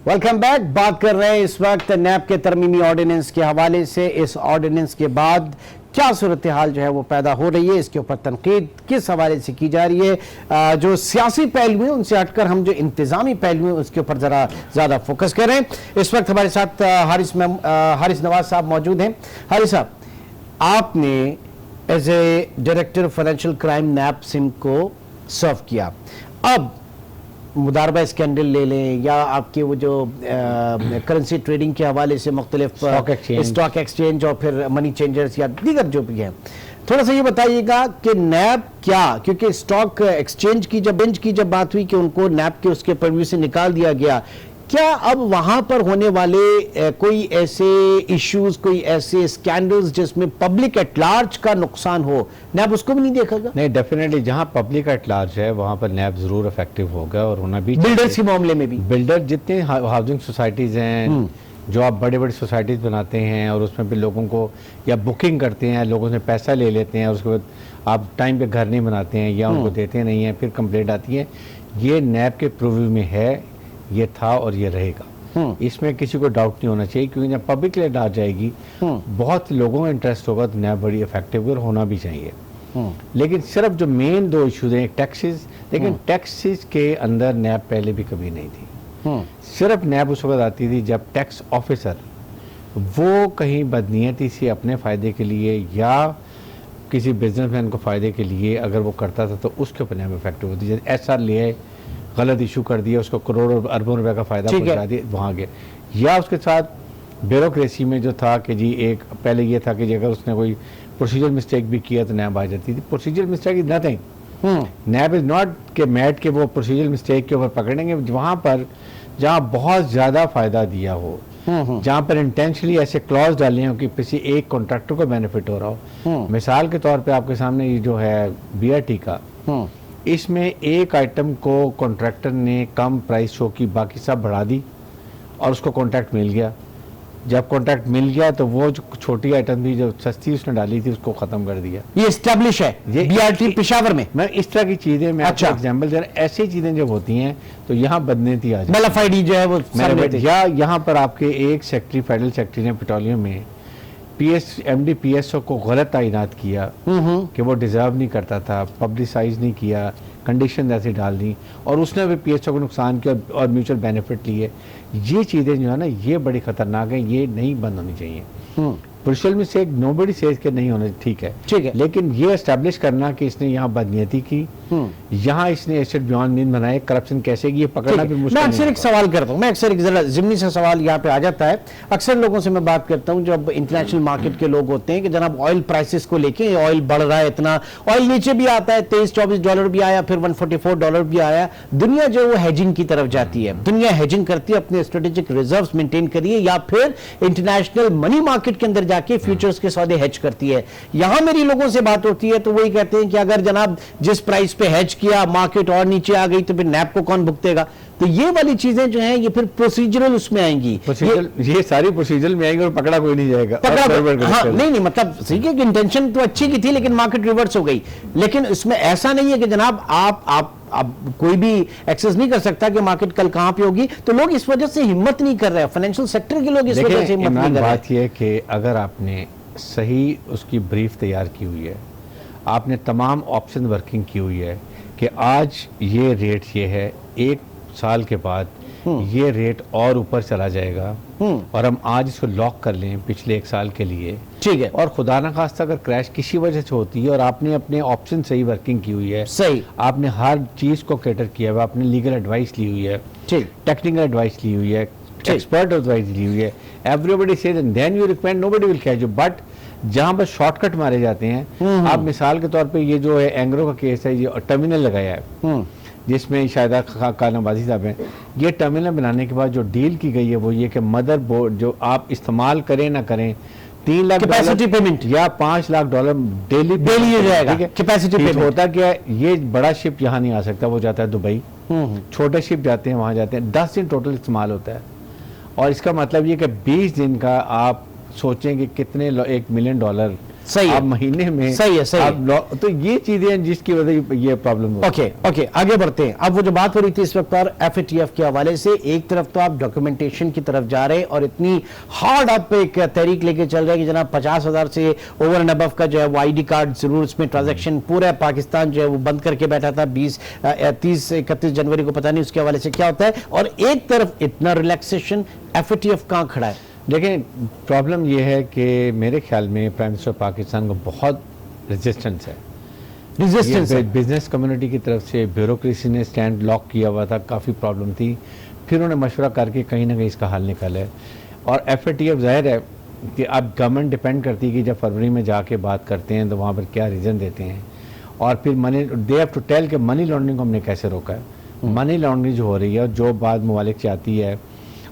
Welcome back. बात कर रहे हैं इस वक्त नैब के तरमीमी ऑर्डिनेंस के हवाले से। इस ऑर्डिनेंस के बाद क्या सूरत हाल जो है वो पैदा हो रही है, इसके ऊपर तनकीद किस हवाले से की जा रही है। जो सियासी पहलू हैं उनसे हटकर हम जो इंतजामी पहलू हैं उसके ऊपर ज़रा ज़्यादा फोकस करें। इस वक्त हमारे साथ हारिस नवाज साहब मौजूद हैं। हारिस साहब, आपने as a director financial crime NAB Sindh को सर्व किया। अब मुदारबा स्कैंडल ले लें या आपके वो जो करेंसी ट्रेडिंग के हवाले से मुख्तलिफ स्टॉक एक्सचेंज और फिर मनी चेंजर्स या दीगर जो भी हैं, थोड़ा सा ये बताइएगा कि नैब क्या, क्योंकि स्टॉक एक्सचेंज की जब बात हुई कि उनको नैब के उसके परव्यू से निकाल दिया गया, क्या अब वहां पर होने वाले कोई ऐसे इश्यूज, कोई ऐसे स्कैंडल्स जिसमें पब्लिक एट लार्ज का नुकसान हो, नैब उसको भी नहीं देखेगा? नहीं, डेफिनेटली जहां पब्लिक एट लार्ज है वहां पर नैब जरूर इफेक्टिव होगा और होना भी। बिल्डर्स के मामले में भी, बिल्डर जितने हाउसिंग सोसाइटीज हैं, जो आप बड़े बड़े सोसाइटीज बनाते हैं और उसमें भी लोगों को या बुकिंग करते हैं, लोगों से पैसा ले लेते हैं और उसके बाद आप टाइम पे घर नहीं बनाते हैं या उनको देते नहीं हैं, फिर कंप्लेंट आती है, ये नैब के प्रोव्यू में है, ये था और ये रहेगा। इसमें किसी को डाउट नहीं होना चाहिए, क्योंकि जब पब्लिक लेट आ जाएगी बहुत लोगों का इंटरेस्ट होगा तो नैब बड़ी इफेक्टिव और होना भी चाहिए। लेकिन सिर्फ जो मेन दो इश्यूज हैं, टैक्सेस, लेकिन टैक्सेस के अंदर नैब पहले भी कभी नहीं थी। सिर्फ नैब उस वक्त आती थी जब टैक्स ऑफिसर वो कहीं बदनीयती से अपने फ़ायदे के लिए या किसी बिजनेसमैन को फ़ायदे के लिए अगर वो करता था तो उसके ऊपर नैब इफेक्टिव होती। जैसे SR लिए, गलत इशू कर दिया, उसको करोड़ों अरबों रुपए का फ़ायदा पहुंचा दिया, वहाँ गया। या उसके साथ ब्यूरोक्रेसी में जो था कि जी एक पहले ये था कि जी अगर उसने कोई प्रोसीजर मिस्टेक भी किया तो नैब आ जाती थी। Procedure mistake is nothing, NAB is not के मैट के वो प्रोसीजर मिस्टेक के ऊपर पकड़ेंगे। वहाँ पर जहाँ बहुत ज़्यादा फ़ायदा दिया हो, जहाँ पर इंटेंशनली ऐसे क्लॉज डाले हो कि किसी एक कॉन्ट्रैक्टर को बेनिफिट हो रहा हो। मिसाल के तौर पे आपके सामने ये जो है BRT का, इसमें एक आइटम को कॉन्ट्रैक्टर ने कम प्राइस शो की, बाकी सब बढ़ा दी और उसको कॉन्ट्रैक्ट मिल गया। जब कॉन्ट्रैक्ट मिल गया तो वो जो छोटी आइटम थी जो सस्ती उसने डाली थी उसको खत्म कर दिया। ये एस्टेब्लिश है ये BRT पेशावर में। मैं इस तरह की चीजें, मैं अच्छा एग्जांपल दे रहा हूं, ऐसी चीजें जब होती हैं तो यहाँ बदनीयती आ जाती है। मतलब जो है वो या यहाँ पर आपके एक सेक्रेटरी, फेडरल सेक्रेटरी ने पेट्रोलियम में MD PSO को गलत तैनात किया कि वो डिजर्व नहीं करता था, पब्लिसाइज नहीं किया, कंडीशन ऐसी डाल दी और उसने भी PSO को नुकसान किया और म्यूचुअल बेनिफिट लिए। ये चीज़ें जो है ना ये बड़ी खतरनाक है, ये नहीं बंद होनी चाहिए। प्रोफेशनल मिस्टेक नोबडी सेज के नहीं होने, ठीक है, लेकिन ये एस्टैब्लिश करना कि इसने यहाँ बदनीयती की, यहाँ इसने एसेट बियॉन्ड मीन बनाए, करप्शन कैसे की, ये पकड़ना भी मुश्किल। मैं अक्सर एक सवाल करता हूँ, मैं अक्सर एक जरा जिम्नी से सवाल यहाँ पे आ जाता है। अक्सर लोगों से मैं बात करता हूँ जब इंटरनेशनल मार्केट के लोग होते हैं कि जनाब ऑयल प्राइसेस को लेके, ऑयल बढ़ रहा है इतना, ऑयल नीचे भी आता है, $23-24 भी आया, फिर $144 भी आया। दुनिया जो वो हेजिंग की तरफ जाती है, दुनिया हेजिंग करती है, अपने स्ट्रेटेजिक रिजर्व्स मेंटेन करिए या फिर इंटरनेशनल मनी मार्केट के अंदर जाके फ्यूचर्स के सौदे हेज करती है। यहां मेरी लोगों से बात होती है तो वही कहते हैं कि अगर जनाब जिस प्राइस पे हेज किया मार्केट और नीचे आ गई तो फिर नैब को कौन भुगतेगा? तो ये वाली चीजें जो हैं ये फिर प्रोसीजरल उसमें आएंगी, ये सारी प्रोसीजर में आएंगी और पकड़ा कोई नहीं जाएगा। हाँ, नहीं मतलब सही है कि इंटेंशन तो अच्छी की थी लेकिन मार्केट रिवर्स हो गई। लेकिन इसमें ऐसा नहीं है कि जनाब आप कोई भी एक्सेस नहीं कर सकता कि मार्केट कल कहां पे होगी, तो लोग इस वजह से हिम्मत नहीं कर रहे हैं, फाइनेंशियल सेक्टर के लोग इस वजह से हिम्मत नहीं कर रहे हैं। बात यह है कि अगर आपने सही उसकी ब्रीफ तैयार की हुई है, आपने तमाम ऑप्शन वर्किंग की हुई है कि आज ये रेट ये है, एक साल के बाद ये रेट और ऊपर चला जाएगा और हम आज इसको लॉक कर लें पिछले एक साल के लिए, ठीक है, और खुदा ना खास्ता अगर क्रैश किसी वजह से होती है और आपने अपने ऑप्शन सही वर्किंग की हुई है, सही आपने हर चीज़ को कैटर किया हुआ, आपने लीगल एडवाइस ली हुई है, ठीक, टेक्निकल एडवाइस ली हुई है, एक्सपर्ट एडवाइस ली हुई है, everybody says and then you recommend, nobody will catch you. But जहां पर शॉर्टकट मारे जाते हैं, आप मिसाल के तौर पे ये जो है एंग्रो का केस है, ये टर्मिनल लगाया है जिसमें शायद कानाबाजी साहब हैं, ये टर्मिनल बनाने के बाद जो डील की गई है वो ये कि मदर बोर्ड जो आप इस्तेमाल करें ना करें, 3 लाख कैपेसिटी पेमेंट या $5 लाख डेली हो जाएगा, कैपेसिटी पेमेंट। होता क्या है, ये बड़ा शिप यहाँ नहीं आ सकता, वो जाता है दुबई, छोटे शिप जाते हैं वहाँ जाते हैं, 10 दिन टोटल इस्तेमाल होता है। और इसका मतलब ये कि 20 दिन का आप सोचें कि कितने $1 मिलियन सही है। आप महीने में सही है, सही है। आप तो ये चीजें हैं जिसकी वजह ये प्रॉब्लम हो। ओके ओके, आगे बढ़ते हैं। अब वो जो बात हो रही थी इस वक्त और FATF के हवाले से, एक तरफ तो आप डॉक्यूमेंटेशन की तरफ जा रहे और इतनी हार्ड आप एक तहरीक लेके चल रहे हैं कि जनाब 50,000 से ओवर एंड अबव का जो है वो ID कार्ड जरूर, इसमें ट्रांजैक्शन पूरा पाकिस्तान जो है वो बंद करके बैठा था 30-31 जनवरी को, पता नहीं उसके हवाले से क्या होता है। और एक तरफ इतना रिलैक्सेशन, FATF कहाँ खड़ा है? लेकिन प्रॉब्लम ये है कि मेरे ख्याल में प्राइम मिनिस्टर पाकिस्तान को बहुत रेजिस्टेंस है, रेजिस्टेंस है। बिजनेस कम्युनिटी की तरफ से। ब्यूरोक्रेसी ने स्टैंड लॉक किया हुआ था, काफ़ी प्रॉब्लम थी, फिर उन्होंने मशवरा करके कहीं ना कहीं इसका हल निकाला है। और FATF जाहिर है कि अब गवर्नमेंट डिपेंड करती है कि जब फरवरी में जाके बात करते हैं तो वहाँ पर क्या रीज़न देते हैं, और फिर money they have to tell कि मनी लॉन्ड्रिंग को हमने कैसे रोका है। मनी लॉन्ड्रिंग जो हो रही है और जो बाद ममालिक से आती है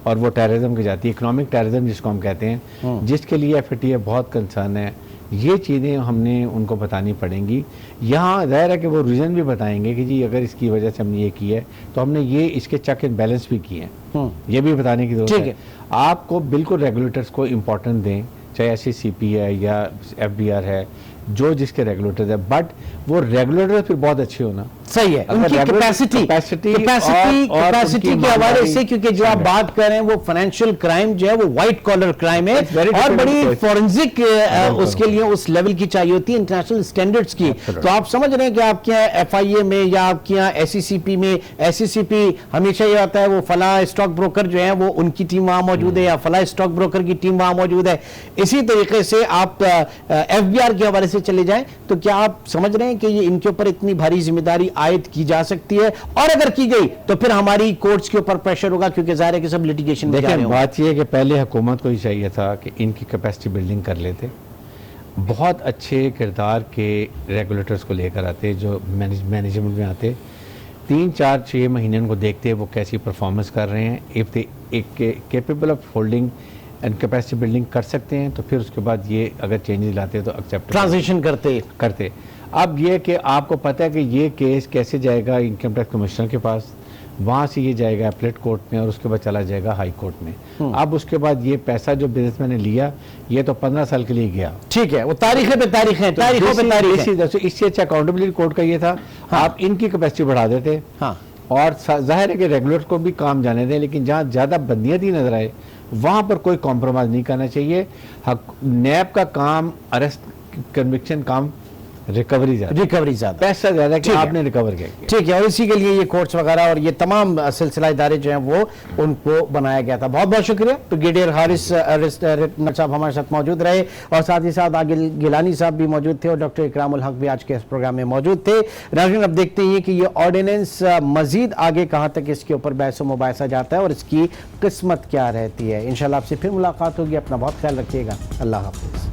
और वो टेररिज्म की जाती है, इकोनॉमिक टेररिज्म जिसको हम कहते हैं, जिसके लिए FATF बहुत कंसर्न है, ये चीज़ें हमने उनको बतानी पड़ेंगी। यहाँ ज़ाहिर है कि वो रीज़न भी बताएंगे कि जी अगर इसकी वजह से हमने ये किया है तो हमने ये इसके चेक एंड बैलेंस भी किए हैं, ये भी बताने की जरूरत है। आपको बिल्कुल रेगुलेटर्स को इम्पोर्टेंस दें, चाहे SCCP है या FBR है, जो जिसके रेगुलेटर्स है, बट वो रेगुलेटर फिर बहुत अच्छे होना। सही है, उनकी कैपेसिटी के हवाले से, क्योंकि जो आप बात कर रहे हैं वो फाइनेंशियल क्राइम जो है वो व्हाइट कॉलर क्राइम है और बड़ी फॉरेंसिक उसके लिए उस लेवल की चाहिए होती है, इंटरनेशनल स्टैंडर्ड्स की। तो आप समझ रहे हैं कि आपके यहाँ FIA में या आपके यहाँ SCCP में, SCCP हमेशा ये आता है वो फला स्टॉक ब्रोकर जो है वो उनकी टीम वहां मौजूद है या फला स्टॉक ब्रोकर की टीम वहां मौजूद है। इसी तरीके से आप FBR के हवाले से चले जाएं तो क्या आप समझ रहे हैं कि ये इनके ऊपर इतनी भारी जिम्मेदारी आयद की जा सकती है, और अगर की गई तो फिर हमारी कोर्ट्स के ऊपर प्रेशर होगा, क्योंकि जाहिर है कि सब लिटिगेशन में जा रहे होंगे। बात यह है कि पहले हुकूमत को ही चाहिए था कि इनकी कैपेसिटी बिल्डिंग कर लेते, बहुत अच्छे किरदार के रेगुलेटर्स को लेकर आते जो मैनेजमेंट में आते, 3-4-6 महीने उनको देखते वो कैसी परफॉर्मेंस कर रहे हैं, if they capable of holding and capacity building कर सकते हैं तो फिर उसके बाद ये अगर चेंजेस लाते हैं तो एक्सेप्ट ट्रांजिशन करते। अब ये कि आपको पता है कि ये केस कैसे जाएगा इनकम टैक्स कमिश्नर के पास, वहाँ से ये जाएगा अपीलेट कोर्ट में और उसके बाद चला जाएगा हाई कोर्ट में। अब उसके बाद ये पैसा जो बिजनेसमैन ने लिया ये तो 15 साल के लिए गया, ठीक है, वो तारीखें पे तारीख है, तारीखों पे तारीख है। इससे अच्छा अकाउंटेबिलिटी कोर्ट का ये था, आप इनकी कैपेसिटी बढ़ा देते, और जाहिर है कि रेगुलेटर को भी काम जाने दें, लेकिन जहाँ ज़्यादा बंदियाती नजर आए वहाँ पर कोई कॉम्प्रोमाइज़ नहीं करना चाहिए। नैब का काम अरेस्ट कन्विक्शन काम, रिकवरी ज्यादा, पैसा ज्यादा कि आपने रिकवर किया। ठीक है, और इसी के लिए ये कोर्ट्स वगैरह और ये तमाम सिलसिला इदारे जो हैं वो उनको बनाया गया था। बहुत बहुत शुक्रिया। ब्रिगेडियर हारिस साहब हमारे साथ मौजूद रहे और साथ ही साथ आगे गिलानी साहब भी मौजूद थे और डॉक्टर इकरामुल हक भी आज के इस प्रोग्राम में मौजूद थे। नाज़रीन, अब देखते हैं कि ये ऑर्डिनेंस मजीद आगे कहाँ तक इसके ऊपर बहस मुबाहिसा जाता है और इसकी किस्मत क्या रहती है। इंशाल्लाह आपसे फिर मुलाकात होगी। अपना बहुत ख्याल रखिएगा। अल्लाह हाफिज़।